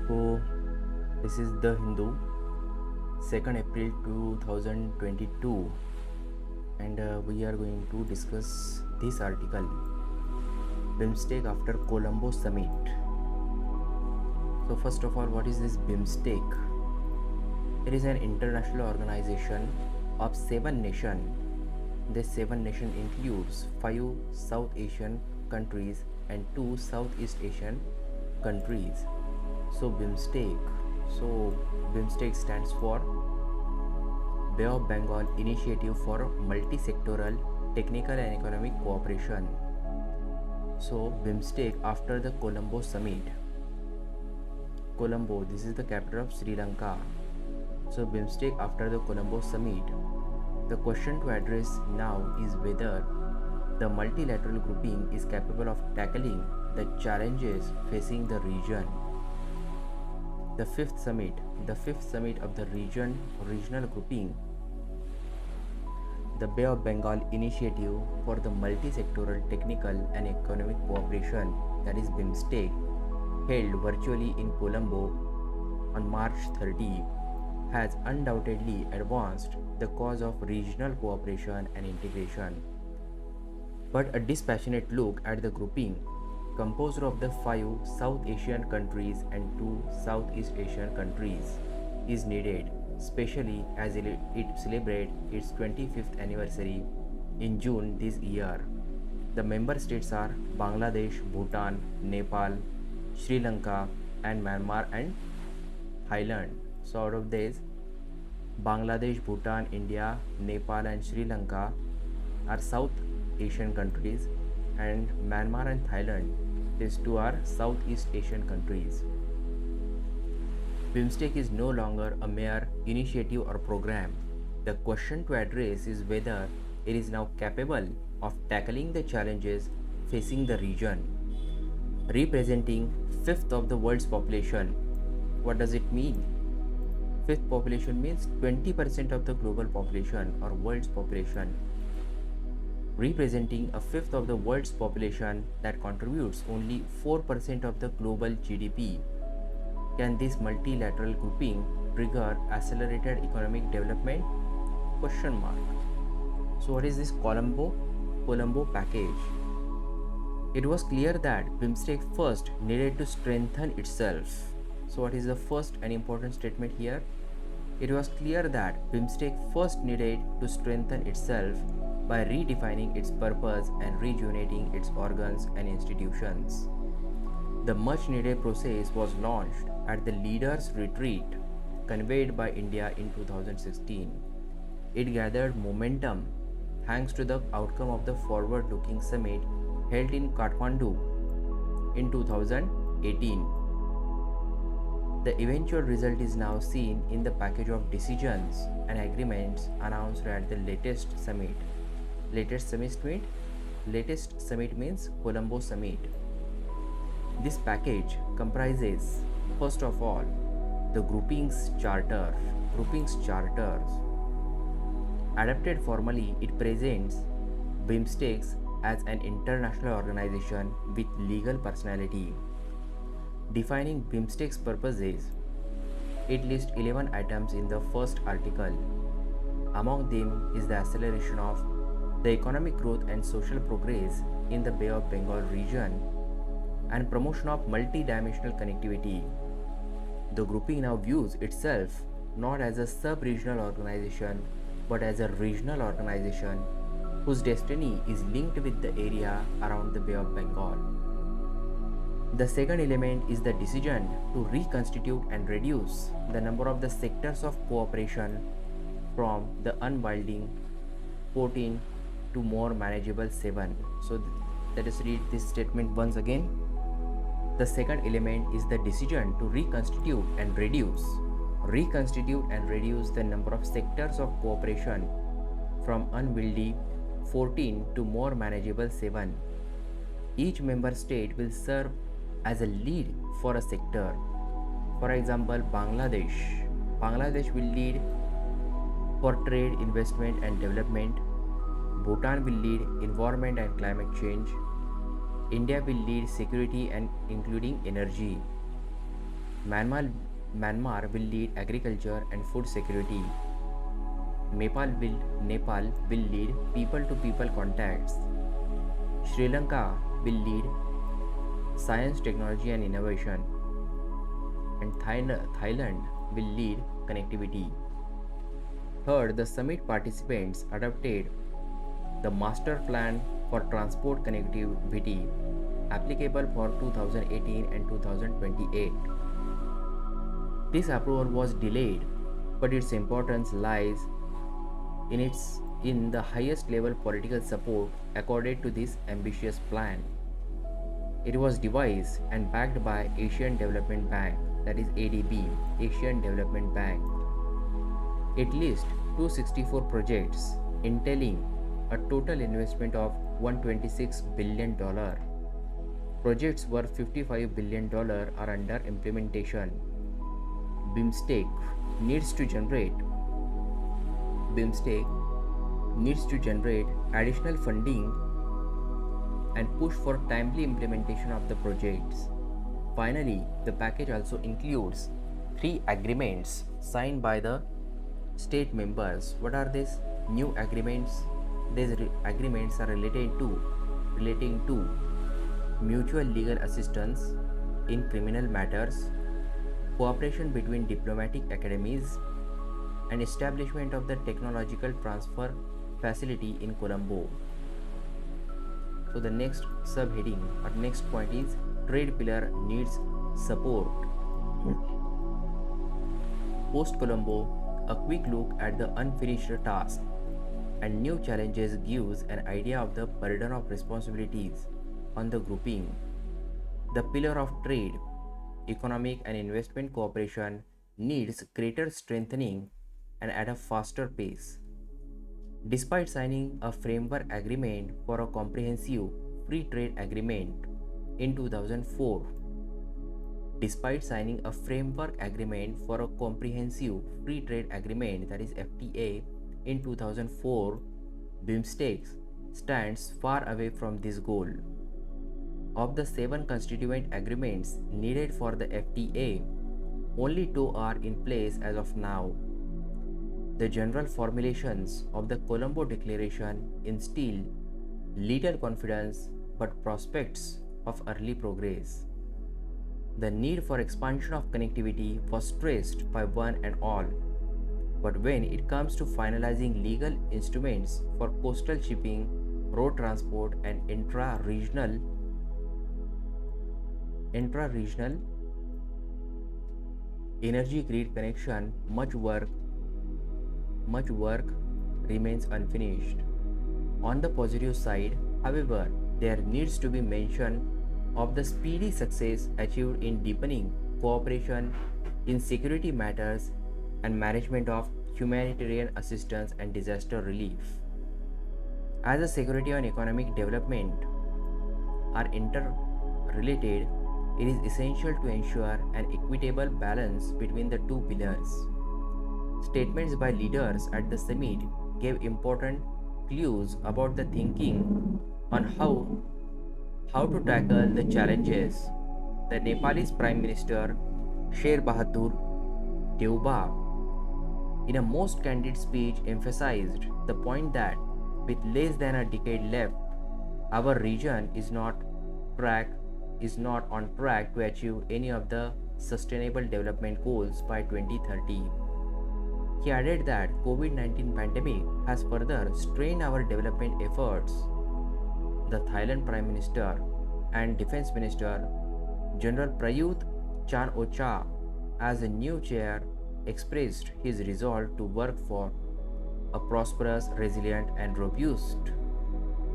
So, this is the Hindu, 2nd April 2022, and we are going to discuss this article BIMSTEC after Colombo summit. So, first of all, what is this BIMSTEC? It is an international organization of 7 nations. This 7 nation includes 5 South Asian countries and 2 Southeast Asian countries. So BIMSTEC. So BIMSTEC stands for Bay of Bengal Initiative for Multi-Sectoral Technical and Economic Cooperation. So BIMSTEC after the Colombo summit. Colombo, this is the capital of Sri Lanka. So BIMSTEC after the Colombo summit. The question to address now is whether the multilateral grouping is capable of tackling the challenges facing the region. The fifth summit of the regional grouping, the Bay of Bengal Initiative for the Multi-Sectoral Technical and Economic Cooperation, that is BIMSTEC, held virtually in Colombo on March 30, has undoubtedly advanced the cause of regional cooperation and integration. But a dispassionate look at the grouping, composed of the 5 South Asian countries and 2 Southeast Asian countries, is needed, especially as it celebrates its 25th anniversary in June this year. The member states are Bangladesh, Bhutan, Nepal, Sri Lanka, and Myanmar and Thailand. So out of these, Bangladesh, Bhutan, India, Nepal, and Sri Lanka are South Asian countries, and Myanmar and Thailand, these two are Southeast Asian countries. BIMSTEC is no longer a mere initiative or program. The question to address is whether it is now capable of tackling the challenges facing the region. Representing fifth of the world's population. What does it mean? Fifth population means 20% of the global population or world's population. Representing a fifth of the world's population that contributes only 4% of the global GDP. Can this multilateral grouping trigger accelerated economic development? Question mark. So what is this Colombo package? It was clear that BIMSTEC first needed to strengthen itself. So what is the first and important statement here? It was clear that BIMSTEC first needed to strengthen itself by redefining its purpose and rejuvenating its organs and institutions. The much needed process was launched at the leaders' retreat convened by India in 2016. It gathered momentum thanks to the outcome of the forward-looking summit held in Kathmandu in 2018. The eventual result is now seen in the package of decisions and agreements announced at the latest summit. Latest summit means Colombo summit. This package comprises, first of all, the groupings charters. Adapted formally, it presents BIMSTEC as an international organization with legal personality. Defining BIMSTEC's purposes, it lists 11 items in the first article. Among them is the acceleration of the economic growth and social progress in the Bay of Bengal region and promotion of multi-dimensional connectivity. The grouping now views itself not as a sub-regional organization but as a regional organization whose destiny is linked with the area around the Bay of Bengal. The second element is the decision to reconstitute and reduce the number of the sectors of cooperation from the unwinding 14 to more manageable 7. So let us read this statement once again. The second element is the decision to reconstitute and reduce the number of sectors of cooperation from unwieldy 14 to more manageable 7. Each member state will serve as a lead for a sector. For example, Bangladesh will lead for trade, investment and development. Bhutan will lead environment and climate change. India will lead security and including energy. Myanmar, Myanmar will lead agriculture and food security. Nepal will lead people to people contacts. Sri Lanka will lead science, technology, and innovation. And Thailand will lead connectivity. Third, the summit participants adopted the Master Plan for Transport Connectivity applicable for 2018 and 2028. This approval was delayed, but its importance lies in the highest level political support accorded to this ambitious plan. It was devised and backed by Asian Development Bank, that is ADB, Asian Development Bank. It lists 264 projects entailing a total investment of $126 billion. Projects worth $55 billion are under implementation. BIMSTEC needs to generate BIMSTEC needs to generate additional funding and push for timely implementation of the projects. Finally, the package also includes 3 agreements signed by the state members. What are these new agreements? These agreements are relating to mutual legal assistance in criminal matters, cooperation between diplomatic academies, and establishment of the technological transfer facility in Colombo. So the next subheading or next point is trade pillar needs support. Post Colombo, a quick look at the unfinished task and new challenges gives an idea of the burden of responsibilities on the grouping. The pillar of trade, economic and investment cooperation needs greater strengthening and at a faster pace. Despite signing a framework agreement for a comprehensive free trade agreement in 2004, despite signing a framework agreement for a comprehensive free trade agreement, that is FTA, in 2004, BIMSTEC stands far away from this goal. Of the 7 constituent agreements needed for the FTA, only 2 are in place as of now. The general formulations of the Colombo Declaration instill little confidence but prospects of early progress. The need for expansion of connectivity was stressed by one and all, but when it comes to finalizing legal instruments for coastal shipping, road transport, and intra-regional energy grid connection, much work remains unfinished. On the positive side, however, there needs to be mention of the speedy success achieved in deepening cooperation in security matters and management of humanitarian assistance and disaster relief. As the security and economic development are interrelated, it is essential to ensure an equitable balance between the two pillars. Statements by leaders at the summit gave important clues about the thinking on how to tackle the challenges. The Nepalese Prime Minister Sher Bahadur Deuba, in a most candid speech, emphasized the point that with less than a decade left, our region is not on track to achieve any of the sustainable development goals by 2030. He added that COVID-19 pandemic has further strained our development efforts. The Thailand Prime Minister and Defense Minister General Prayut Chan-o-cha, as a new chair, expressed his resolve to work for a prosperous, resilient, and robust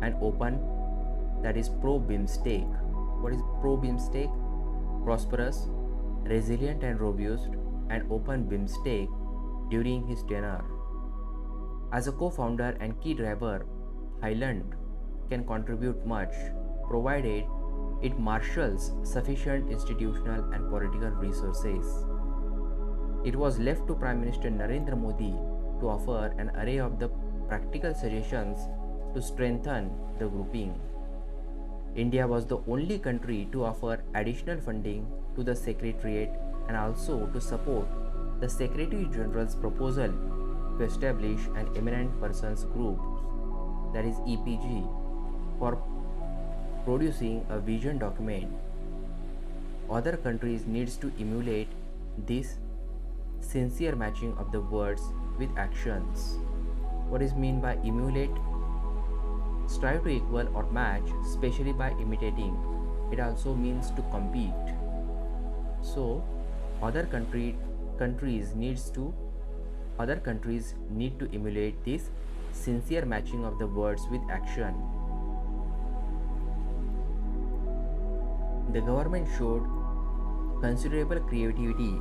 and open, that is pro-BIMSTEC. What is pro-BIMSTEC? Prosperous, resilient, and robust and open BIMSTEC during his tenure. As a co-founder and key driver, Thailand can contribute much provided it marshals sufficient institutional and political resources. It was left to Prime Minister Narendra Modi to offer an array of the practical suggestions to strengthen the grouping. India was the only country to offer additional funding to the Secretariat and also to support the Secretary General's proposal to establish an eminent persons group, that is EPG, for producing a vision document. Other countries needs to emulate this sincere matching of the words with actions. What is mean by emulate? Strive to equal or match, especially by imitating. It also means to compete. So, other countries needs to other countries need to emulate this sincere matching of the words with action. The government showed considerable creativity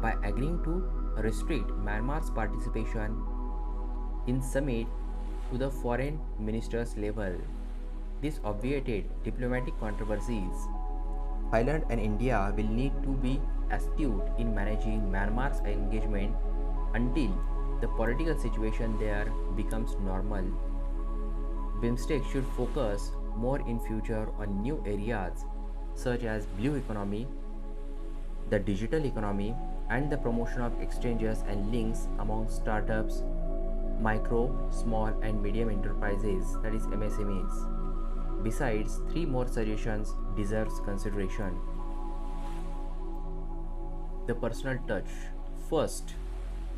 by agreeing to restrict Myanmar's participation in summit to the foreign ministers level. This obviated diplomatic controversies. Thailand and India will need to be astute in managing Myanmar's engagement until the political situation there becomes normal. BIMSTEC should focus more in future on new areas such as blue economy, the digital economy, and the promotion of exchanges and links among startups, micro, small, and medium enterprises, that is MSMEs. Besides, three more suggestions deserves consideration. The personal touch. First,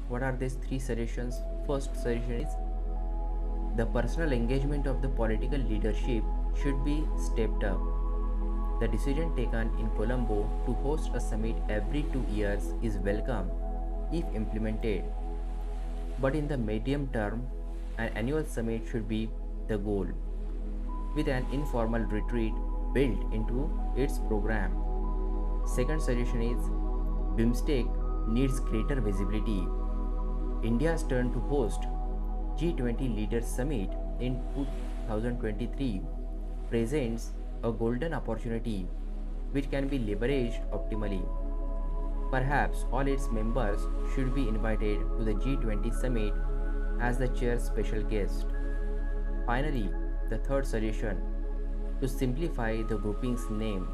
what are these three suggestions? First suggestion is the personal engagement of the political leadership should be stepped up. The decision taken in Colombo to host a summit every 2 years is welcome if implemented. But in the medium term, an annual summit should be the goal, with an informal retreat built into its program. Second suggestion is BIMSTEC needs greater visibility. India's turn to host G20 Leaders Summit in 2023 presents a golden opportunity which can be leveraged optimally. Perhaps all its members should be invited to the G20 summit as the chair's special guest. Finally, the third suggestion, to simplify the grouping's name,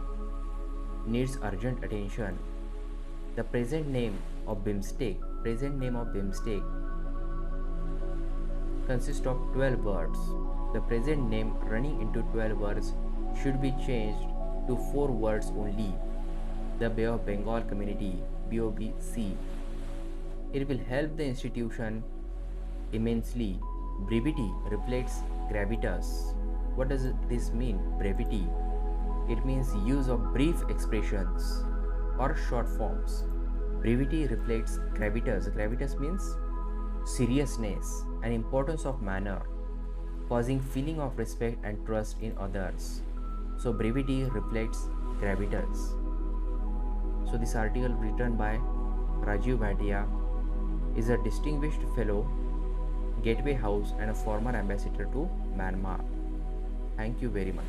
needs urgent attention. The present name of BIMSTEC consists of 12 words. The present name running into 12 words should be changed to 4 words only. The Bay of Bengal Community, BOBC. It will help the institution immensely. Brevity reflects gravitas. What does this mean? Brevity. It means use of brief expressions or short forms. Brevity reflects gravitas. Gravitas means seriousness and importance of manner, causing feeling of respect and trust in others. So brevity reflects gravitas. So this article written by Rajiv Bhatia is a distinguished fellow, Gateway House, and a former ambassador to Myanmar. Thank you very much.